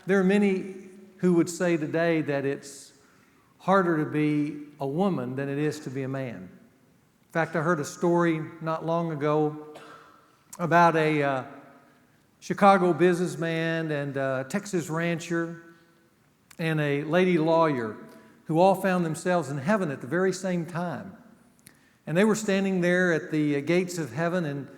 there are many who would say today that it's harder to be a woman than it is to be a man. In fact, I heard a story not long ago about a Chicago businessman and a Texas rancher and a lady lawyer who all found themselves in heaven at the very same time. And they were standing there at the gates of heaven, and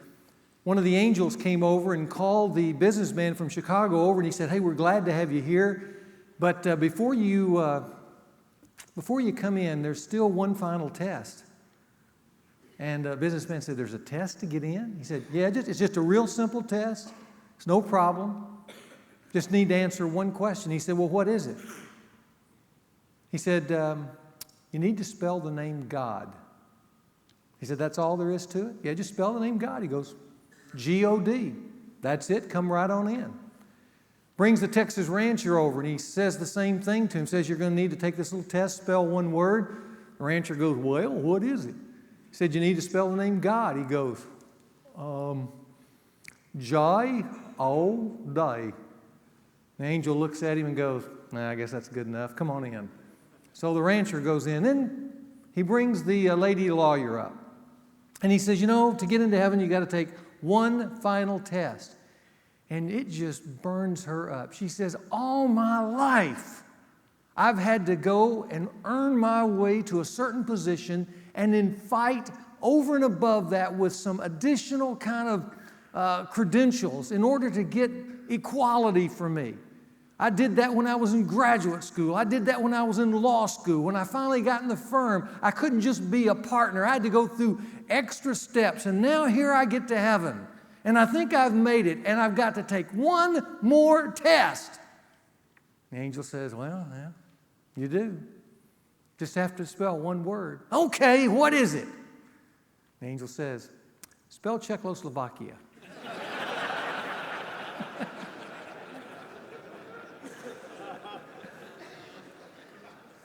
one of the angels came over and called the businessman from Chicago over, and he said, "Hey, we're glad to have you here, but before you come in, there's still one final test." And the businessman said, "There's a test to get in?" He said, "Yeah, it's just a real simple test. It's no problem. Just need to answer one question." He said, "Well, what is it?" He said, "You need to spell the name God." He said, "That's all there is to it?" "Yeah, just spell the name God." He goes, G-O-D. "That's it. Come right on in." Brings the Texas rancher over, and he says the same thing to him. Says, "You're going to need to take this little test, spell one word." The rancher goes, "Well, what is it?" He said, "You need to spell the name God." He goes, J-O-D. The angel looks at him and goes, "Nah, I guess that's good enough. Come on in." So the rancher goes in. Then he brings the lady lawyer up. And he says, to get into heaven, you got to take one final test. And it just burns her up. She says, "All my life, I've had to go and earn my way to a certain position and then fight over and above that with some additional kind of credentials in order to get equality for me. I did that when I was in graduate school. I did that when I was in law school. When I finally got in the firm, I couldn't just be a partner. I had to go through extra steps. And now here I get to heaven. And I think I've made it. And I've got to take one more test." The angel says, "Well, yeah, you do. Just have to spell one word." "Okay, what is it?" The angel says, "Spell Czechoslovakia."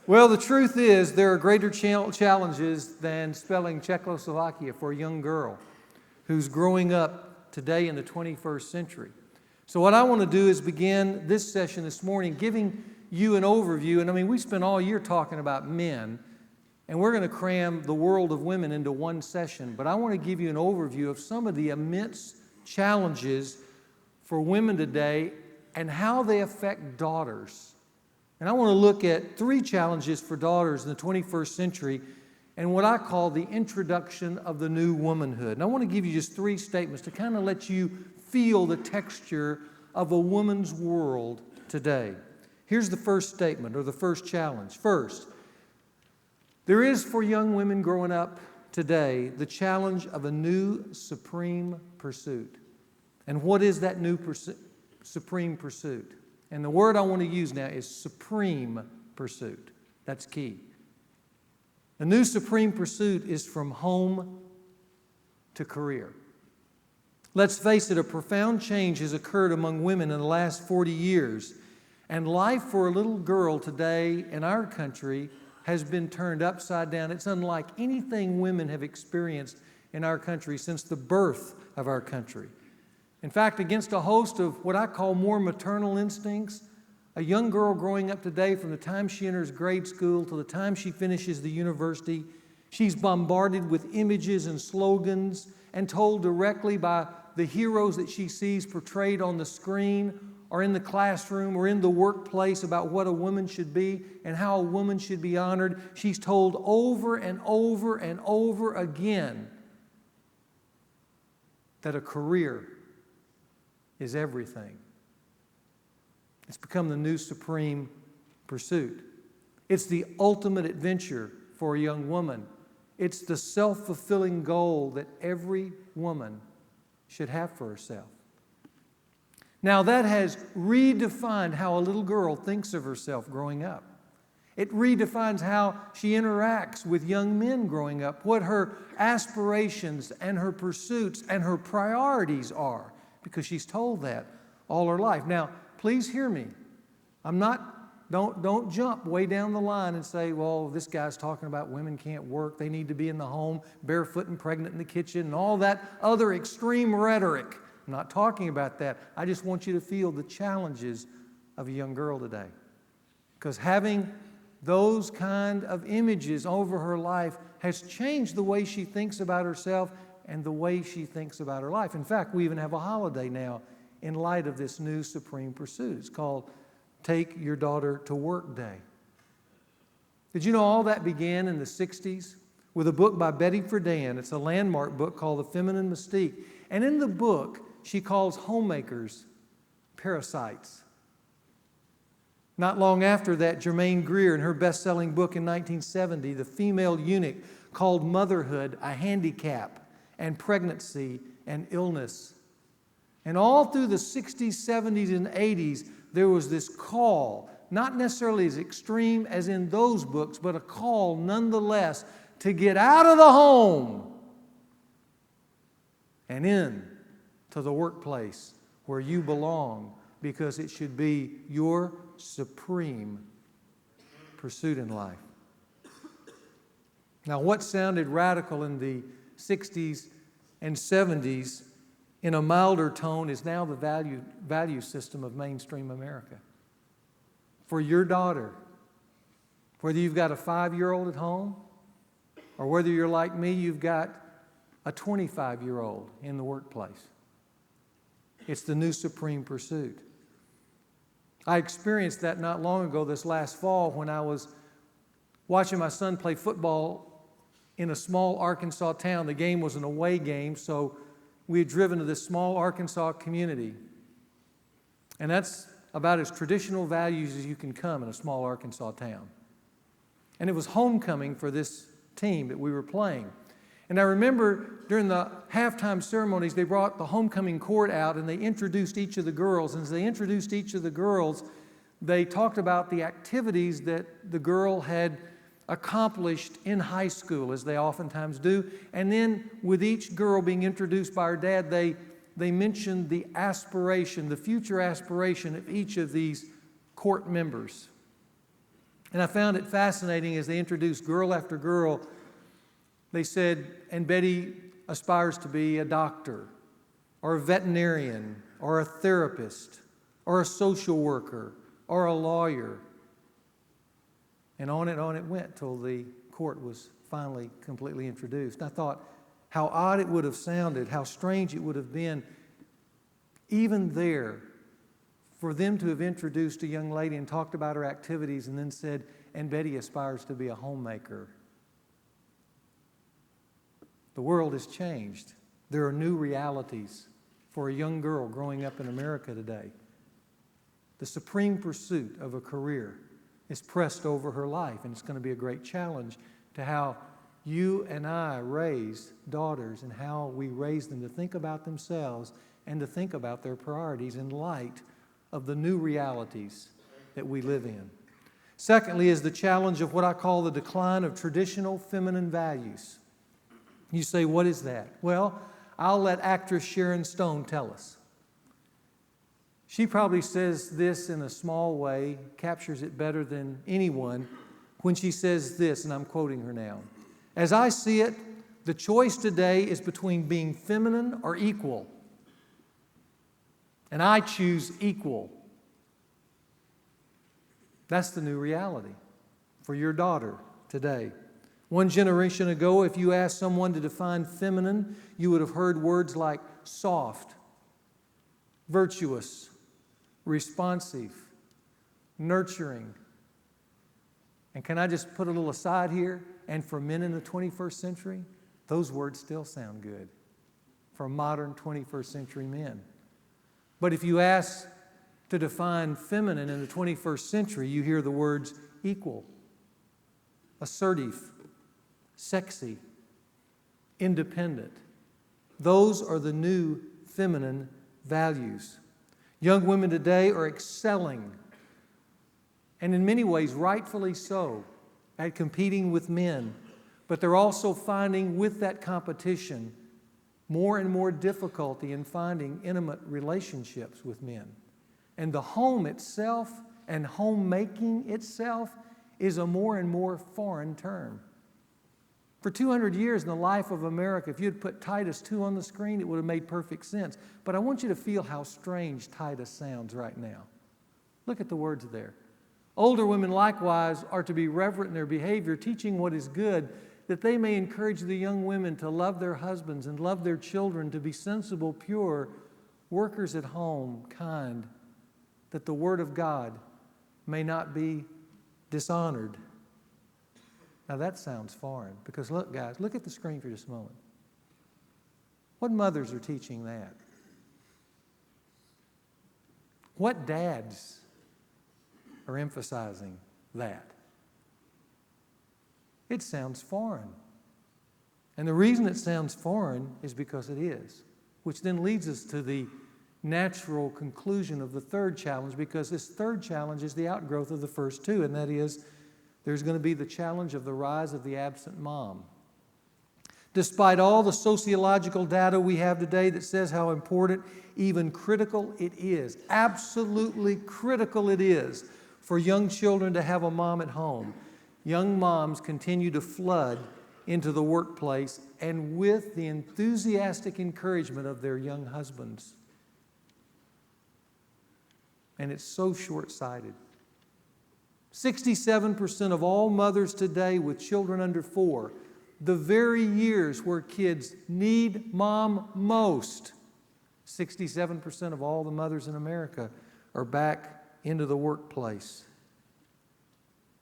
Well, the truth is there are greater challenges than spelling Czechoslovakia for a young girl who's growing up today in the 21st century. So what I want to do is begin this session this morning giving you an overview. And we spent all year talking about men, and we're going to cram the world of women into one session. But I want to give you an overview of some of the immense challenges for women today and how they affect daughters. And I want to look at 3 challenges for daughters in the 21st century and what I call the introduction of the new womanhood. And I want to give you just 3 statements to kind of let you feel the texture of a woman's world today. Here's the first statement, or the first challenge. First, there is for young women growing up today the challenge of a new supreme pursuit. And what is that new supreme pursuit? And the word I want to use now is supreme pursuit. That's key. The new supreme pursuit is from home to career. Let's face it, a profound change has occurred among women in the last 40 years. And life for a little girl today in our country has been turned upside down. It's unlike anything women have experienced in our country since the birth of our country. In fact, against a host of what I call more maternal instincts, a young girl growing up today, from the time she enters grade school to the time she finishes the university, she's bombarded with images and slogans and told directly by the heroes that she sees portrayed on the screen or in the classroom or in the workplace about what a woman should be and how a woman should be honored. She's told over and over and over again that a career is everything. It's become the new supreme pursuit. It's the ultimate adventure for a young woman. It's the self-fulfilling goal that every woman should have for herself. Now, that has redefined how a little girl thinks of herself growing up. It redefines how she interacts with young men growing up, what her aspirations and her pursuits and her priorities are, because she's told that all her life. Now, please hear me. Don't jump way down the line and say, well, this guy's talking about women can't work, they need to be in the home, barefoot and pregnant in the kitchen, and all that other extreme rhetoric. I'm not talking about that. I just want you to feel the challenges of a young girl today. Because having those kind of images over her life has changed the way she thinks about herself and the way she thinks about her life. In fact, we even have a holiday now in light of this new supreme pursuit. It's called Take Your Daughter to Work Day. Did you know all that began in the 60s with a book by Betty Friedan? It's a landmark book called The Feminine Mystique. And in the book, she calls homemakers parasites. Not long after that, Germaine Greer, in her best-selling book in 1970, The Female Eunuch, called motherhood a handicap and pregnancy and illness. And all through the 60s, 70s, and 80s, there was this call, not necessarily as extreme as in those books, but a call nonetheless to get out of the home and in to the workplace where you belong, because it should be your supreme pursuit in life. Now, what sounded radical in the 60s and 70s in a milder tone is now the value system of mainstream America. For your daughter, whether you've got a 5-year-old at home or whether you're like me, you've got a 25-year-old in the workplace. It's the new supreme pursuit. I experienced that not long ago, this last fall, when I was watching my son play football in a small Arkansas town. The game was an away game, so we had driven to this small Arkansas community. And that's about as traditional values as you can come in a small Arkansas town. And it was homecoming for this team that we were playing. And I remember during the halftime ceremonies, they brought the homecoming court out and they introduced each of the girls. And as they introduced each of the girls, they talked about the activities that the girl had accomplished in high school, as they oftentimes do. And then with each girl being introduced by her dad, they mentioned the aspiration, the future aspiration of each of these court members. And I found it fascinating as they introduced girl after girl. They said, and Betty aspires to be a doctor, or a veterinarian, or a therapist, or a social worker, or a lawyer. And on it went till the court was finally completely introduced. And I thought how odd it would have sounded, how strange it would have been, even there, for them to have introduced a young lady and talked about her activities and then said, and Betty aspires to be a homemaker. The world has changed. There are new realities for a young girl growing up in America today. The supreme pursuit of a career is pressed over her life, and it's going to be a great challenge to how you and I raise daughters and how we raise them to think about themselves and to think about their priorities in light of the new realities that we live in. Secondly is the challenge of what I call the decline of traditional feminine values. You say, what is that? Well, I'll let actress Sharon Stone tell us. She probably says this in a small way, captures it better than anyone, when she says this, and I'm quoting her now. As I see it, the choice today is between being feminine or equal. And I choose equal. That's the new reality for your daughter today. One generation ago, if you asked someone to define feminine, you would have heard words like soft, virtuous, responsive, nurturing. And can I just put a little aside here? And for men in the 21st century, those words still sound good for modern 21st century men. But if you ask to define feminine in the 21st century, you hear the words equal, assertive, sexy, independent. Those are the new feminine values. Young women today are excelling, and in many ways rightfully so, at competing with men. But they're also finding with that competition more and more difficulty in finding intimate relationships with men. And the home itself and homemaking itself is a more and more foreign term. For 200 years in the life of America, if you had put Titus 2 on the screen, it would have made perfect sense. But I want you to feel how strange Titus sounds right now. Look at the words there. Older women likewise are to be reverent in their behavior, teaching what is good, that they may encourage the young women to love their husbands and love their children, to be sensible, pure, workers at home, kind, that the word of God may not be dishonored. Now that sounds foreign, because look, guys, look at the screen for just a moment. What mothers are teaching that? What dads are emphasizing that? It sounds foreign. And the reason it sounds foreign is because it is, which then leads us to the natural conclusion of the third challenge, because this third challenge is the outgrowth of the first two, and that is there's going to be the challenge of the rise of the absent mom. Despite all the sociological data we have today that says how important, even critical it is, absolutely critical it is for young children to have a mom at home, young moms continue to flood into the workplace, and with the enthusiastic encouragement of their young husbands. And it's so short-sighted. 67% of all mothers today with children under 4, the very years where kids need mom most, 67% of all the mothers in America are back into the workplace.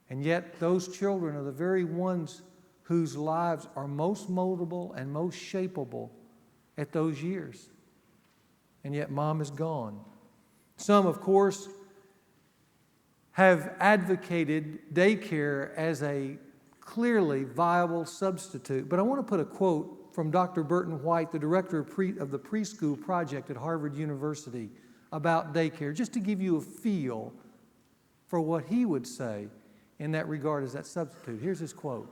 And yet those children are the very ones whose lives are most moldable and most shapeable at those years. And yet mom is gone. Some, of course, have advocated daycare as a clearly viable substitute. But I want to put a quote from Dr. Burton White, the director of the preschool project at Harvard University, about daycare, just to give you a feel for what he would say in that regard as that substitute. Here's his quote.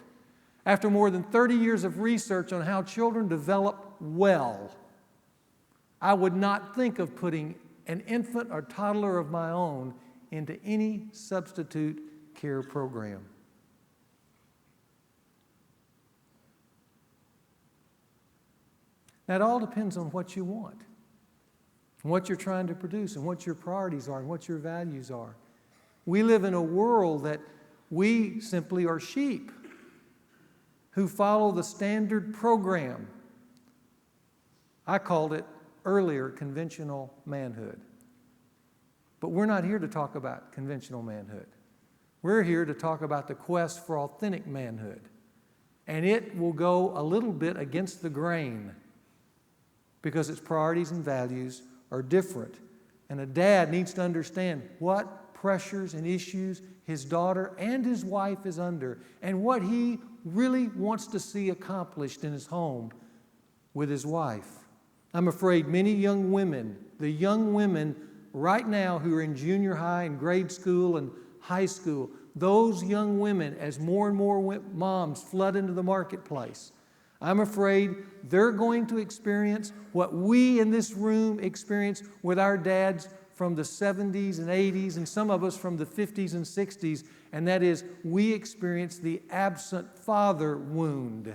After more than 30 years of research on how children develop well, I would not think of putting an infant or toddler of my own into any substitute care program. Now, it all depends on what you want, and what you're trying to produce, and what your priorities are, and what your values are. We live in a world that we simply are sheep who follow the standard program. I called it earlier conventional manhood. But we're not here to talk about conventional manhood. We're here to talk about the quest for authentic manhood. And it will go a little bit against the grain because its priorities and values are different. And a dad needs to understand what pressures and issues his daughter and his wife is under, and what he really wants to see accomplished in his home with his wife. I'm afraid many young women, the young women right now who are in junior high and grade school and high school, those young women, as more and more moms flood into the marketplace, I'm afraid they're going to experience what we in this room experienced with our dads from the 70s and 80s, and some of us from the 50s and 60s, and that is we experienced the absent father wound.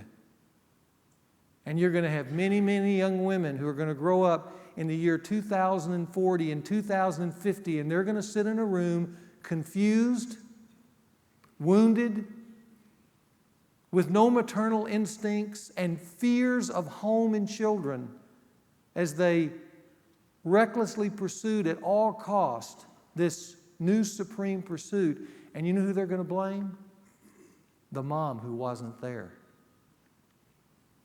And you're going to have many, many young women who are going to grow up in the year 2040 and 2050, and they're going to sit in a room confused, wounded, with no maternal instincts and fears of home and children as they recklessly pursued at all cost this new supreme pursuit. And you know who they're going to blame? The mom who wasn't there.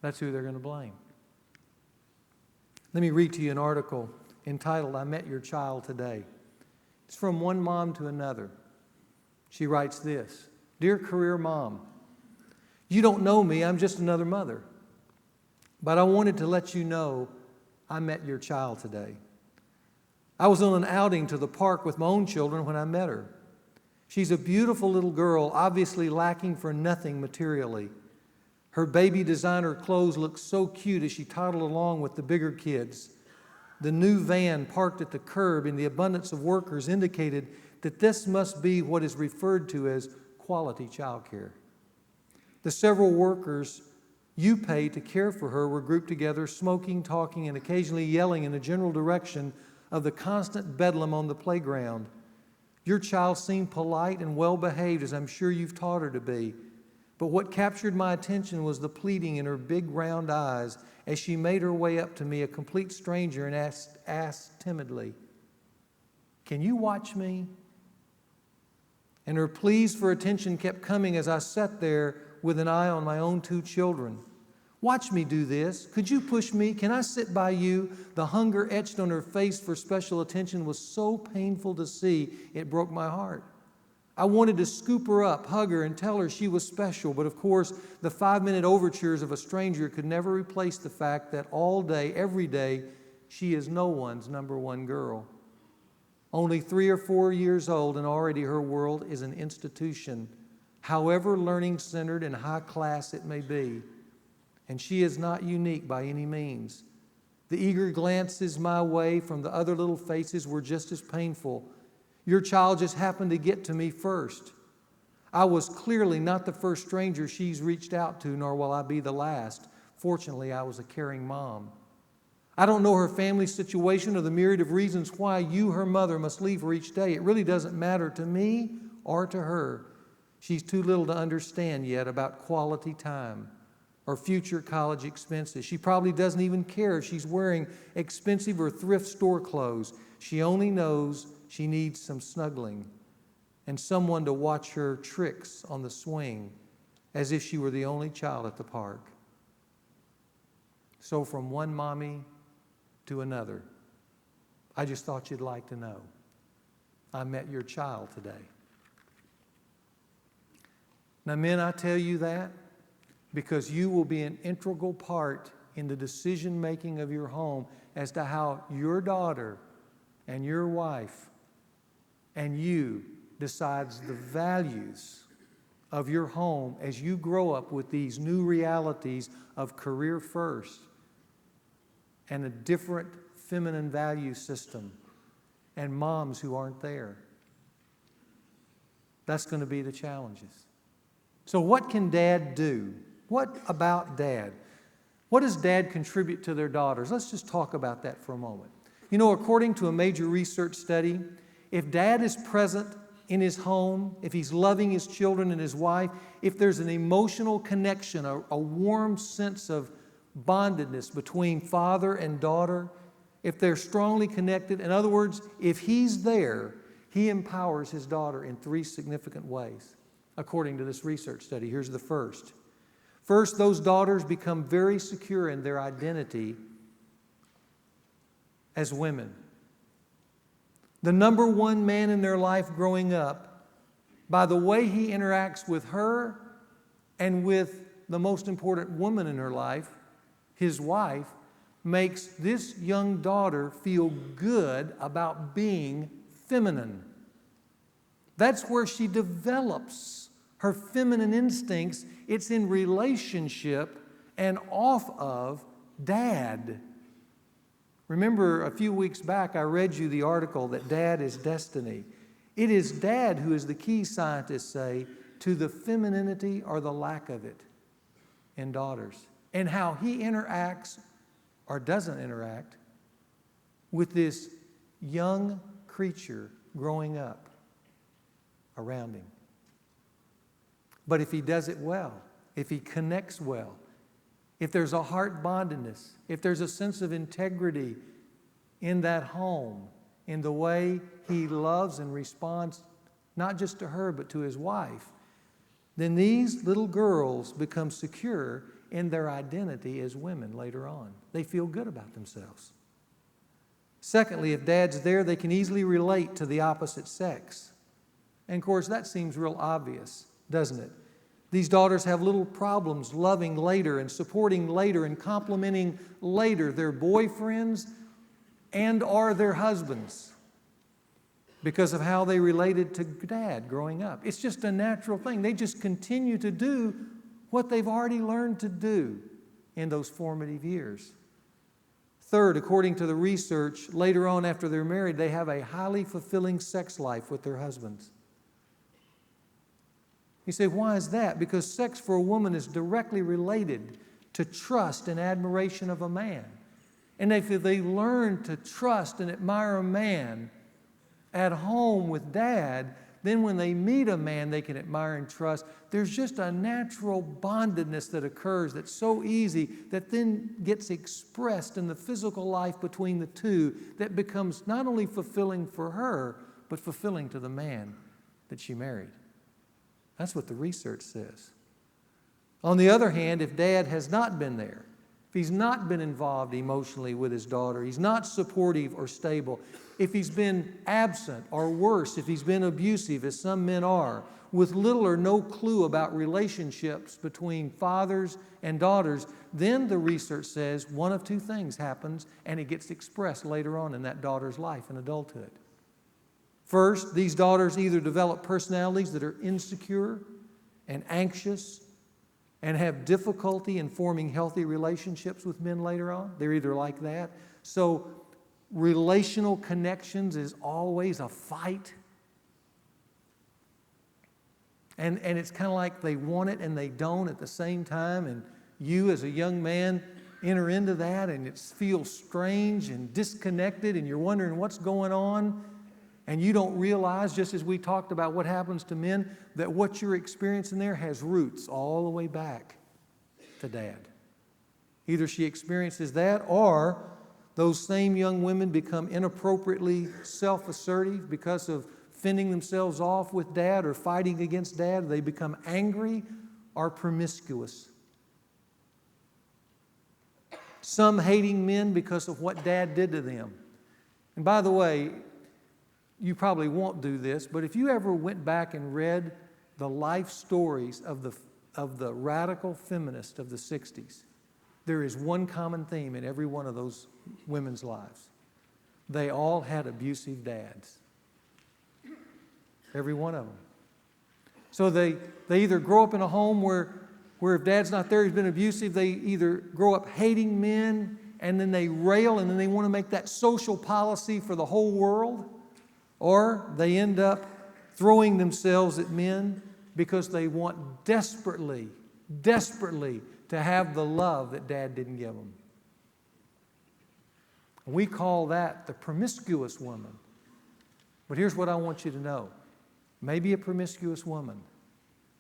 That's who they're going to blame. Let me read to you an article entitled, "I Met Your Child Today." It's from one mom to another. She writes this: "Dear career mom, you don't know me, I'm just another mother. But I wanted to let you know I met your child today. I was on an outing to the park with my own children when I met her. She's a beautiful little girl, obviously lacking for nothing materially. Her baby designer clothes looked so cute as she toddled along with the bigger kids. The new van parked at the curb in the abundance of workers indicated that this must be what is referred to as quality childcare. The several workers you pay to care for her were grouped together, smoking, talking, and occasionally yelling in the general direction of the constant bedlam on the playground. Your child seemed polite and well-behaved, as I'm sure you've taught her to be. But what captured my attention was the pleading in her big round eyes as she made her way up to me, a complete stranger, and asked timidly, "Can you watch me?" And her pleas for attention kept coming as I sat there with an eye on my own 2 children. "Watch me do this. Could you push me? Can I sit by you?" The hunger etched on her face for special attention was so painful to see, it broke my heart. I wanted to scoop her up, hug her, and tell her she was special, but of course, the 5-minute overtures of a stranger could never replace the fact that all day, every day, she is no one's number one girl. Only 3 or 4 years old, and already her world is an institution, however learning-centered and high-class it may be. And she is not unique by any means. The eager glances my way from the other little faces were just as painful. Your child just happened to get to me first. I was clearly not the first stranger she's reached out to, nor will I be the last. Fortunately, I was a caring mom. I don't know her family situation or the myriad of reasons why you, her mother, must leave her each day. It really doesn't matter to me or to her. She's too little to understand yet about quality time or future college expenses. She probably doesn't even care if she's wearing expensive or thrift store clothes. She only knows she needs some snuggling and someone to watch her tricks on the swing as if she were the only child at the park. So from one mommy to another, I just thought you'd like to know. I met your child today. Now, men, I tell you that because you will be an integral part in the decision-making of your home as to how your daughter and your wife and you decides the values of your home as you grow up with these new realities of career first and a different feminine value system and moms who aren't there. That's going to be the challenges. So what can dad do? What about dad? What does dad contribute to their daughters? Let's just talk about that for a moment. You know, according to a major research study, if dad is present in his home, if he's loving his children and his wife, if there's an emotional connection, a warm sense of bondedness between father and daughter, if they're strongly connected, in other words, if he's there, he empowers his daughter in 3 significant ways, according to this research study. Here's the first. First, those daughters become very secure in their identity as women. The number one man in their life growing up, by the way he interacts with her and with the most important woman in her life, his wife, makes this young daughter feel good about being feminine. That's where she develops her feminine instincts. It's in relationship and off of dad. Remember, a few weeks back, I read you the article that dad is destiny. It is dad who is the key, scientists say, to the femininity or the lack of it in daughters, and how he interacts or doesn't interact with this young creature growing up around him. But if he does it well, if he connects well, if there's a heart bondedness, if there's a sense of integrity in that home, in the way he loves and responds not just to her but to his wife, then these little girls become secure in their identity as women later on. They feel good about themselves. Secondly, if dad's there, they can easily relate to the opposite sex. And of course, that seems real obvious, doesn't it? These daughters have little problems loving later and supporting later and complimenting later their boyfriends and or their husbands because of how they related to dad growing up. It's just a natural thing. They just continue to do what they've already learned to do in those formative years. Third, according to the research, later on after they're married, they have a highly fulfilling sex life with their husbands. You say, why is that? Because sex for a woman is directly related to trust and admiration of a man. And if they learn to trust and admire a man at home with dad, then when they meet a man they can admire and trust, there's just a natural bondedness that occurs that's so easy that then gets expressed in the physical life between the two that becomes not only fulfilling for her, but fulfilling to the man that she married. That's what the research says. On the other hand, if dad has not been there, if he's not been involved emotionally with his daughter, he's not supportive or stable, if he's been absent or worse, if he's been abusive, as some men are, with little or no clue about relationships between fathers and daughters, then the research says one of two things happens, and it gets expressed later on in that daughter's life in adulthood. First, these daughters either develop personalities that are insecure and anxious and have difficulty in forming healthy relationships with men later on. They're either like that. So relational connections is always a fight. And it's kind of like they want it and they don't at the same time. And you as a young man enter into that and it feels strange and disconnected and you're wondering what's going on. And you don't realize, just as we talked about what happens to men, that what you're experiencing there has roots all the way back to dad. Either she experiences that or those same young women become inappropriately self-assertive because of fending themselves off with dad or fighting against dad. They become angry or promiscuous. Some hating men because of what dad did to them. And by the way, you probably won't do this, but if you ever went back and read the life stories of the radical feminists of the 60s, there is one common theme in every one of those women's lives. They all had abusive dads. Every one of them. So they either grow up in a home where if dad's not there, he's been abusive, they either grow up hating men and then they rail and then they want to make that social policy for the whole world. Or they end up throwing themselves at men because they want desperately to have the love that dad didn't give them. We call that the promiscuous woman. But here's what I want you to know. Maybe a promiscuous woman,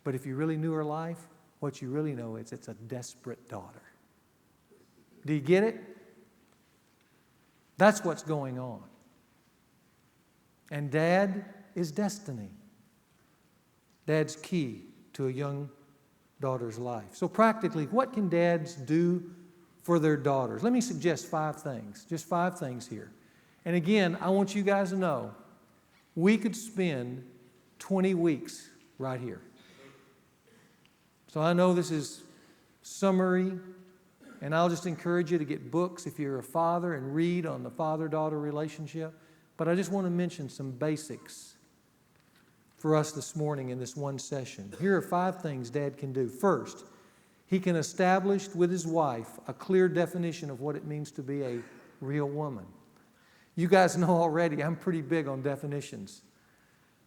but if you really knew her life, what you really know is it's a desperate daughter. Do you get it? That's what's going on. And dad is destiny. Dad's key to a young daughter's life. So practically, what can dads do for their daughters? Let me suggest 5 things, just 5 things here. And again, I want you guys to know, we could spend 20 weeks right here. So I know this is summary, and I'll just encourage you to get books if you're a father and read on the father-daughter relationship. But I just want to mention some basics for us this morning in this one session. Here are 5 things dad can do. First, he can establish with his wife a clear definition of what it means to be a real woman. You guys know already I'm pretty big on definitions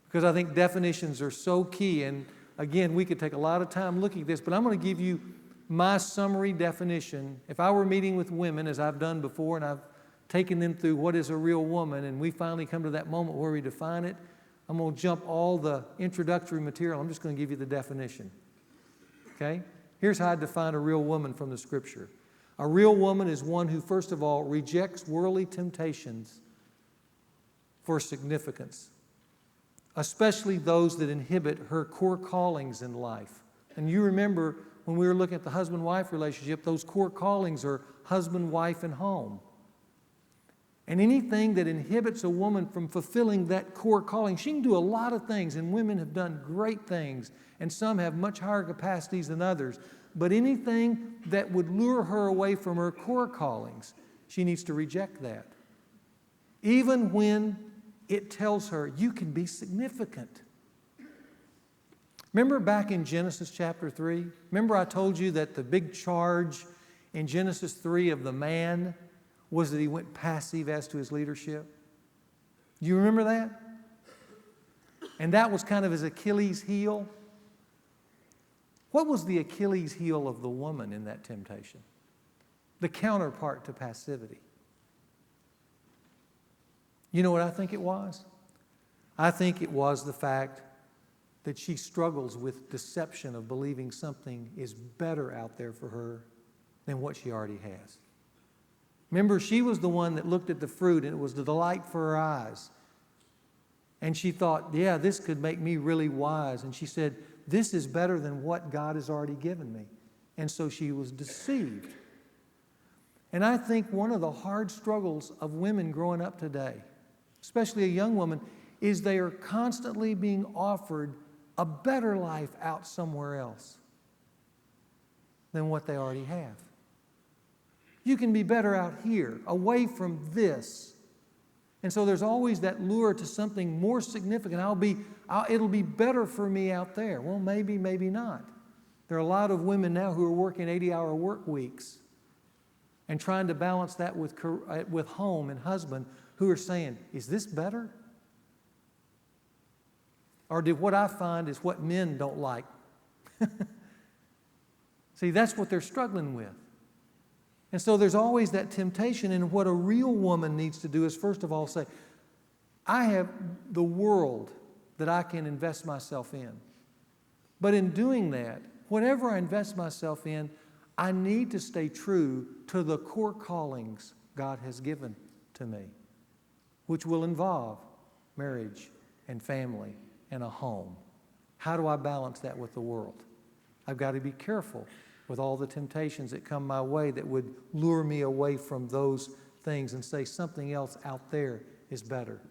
because I think definitions are so key. And again, we could take a lot of time looking at this, but I'm going to give you my summary definition. If I were meeting with women, as I've done before, and I've taken them through what is a real woman, and we finally come to that moment where we define it, I'm going to jump all the introductory material. I'm just going to give you the definition. Okay? Here's how I define a real woman from the Scripture. A real woman is one who, first of all, rejects worldly temptations for significance, especially those that inhibit her core callings in life. And you remember when we were looking at the husband-wife relationship, those core callings are husband, wife, and home. And anything that inhibits a woman from fulfilling that core calling, she can do a lot of things, and women have done great things, and some have much higher capacities than others. But anything that would lure her away from her core callings, she needs to reject that. Even when it tells her, you can be significant. Remember back in Genesis chapter 3? Remember I told you that the big charge in Genesis 3 of the man was that he went passive as to his leadership? You remember that? And that was kind of his Achilles heel. What was the Achilles heel of the woman in that temptation? The counterpart to passivity. You know what I think it was? I think it was the fact that she struggles with deception of believing something is better out there for her than what she already has. Remember, she was the one that looked at the fruit and it was the delight for her eyes. And she thought, yeah, this could make me really wise. And she said, this is better than what God has already given me. And so she was deceived. And I think one of the hard struggles of women growing up today, especially a young woman, is they are constantly being offered a better life out somewhere else than what they already have. You can be better out here, away from this. And so there's always that lure to something more significant. It'll be better for me out there. Well, maybe, maybe not. There are a lot of women now who are working 80-hour work weeks and trying to balance that with home and husband, who are saying, is this better? Or did what I find is what men don't like? See, that's what they're struggling with. And so there's always that temptation, and what a real woman needs to do is first of all say, I have the world that I can invest myself in. But in doing that, whatever I invest myself in, I need to stay true to the core callings God has given to me, which will involve marriage and family and a home. How do I balance that with the world? I've got to be careful with all the temptations that come my way that would lure me away from those things and say something else out there is better.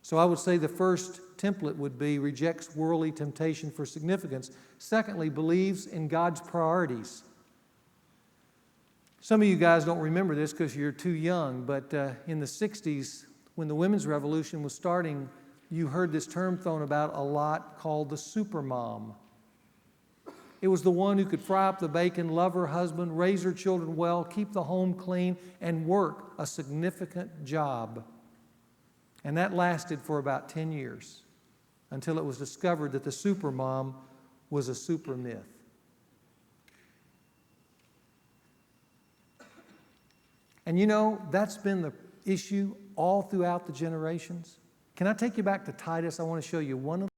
So I would say the first template would be rejects worldly temptation for significance. Secondly, believes in God's priorities. Some of you guys don't remember this because you're too young, but in the 60s, when the women's revolution was starting, you heard this term thrown about a lot called the supermom. It was the one who could fry up the bacon, love her husband, raise her children well, keep the home clean, and work a significant job. And that lasted for about 10 years until it was discovered that the supermom was a super myth. And you know, that's been the issue all throughout the generations. Can I take you back to Titus? I want to show you one of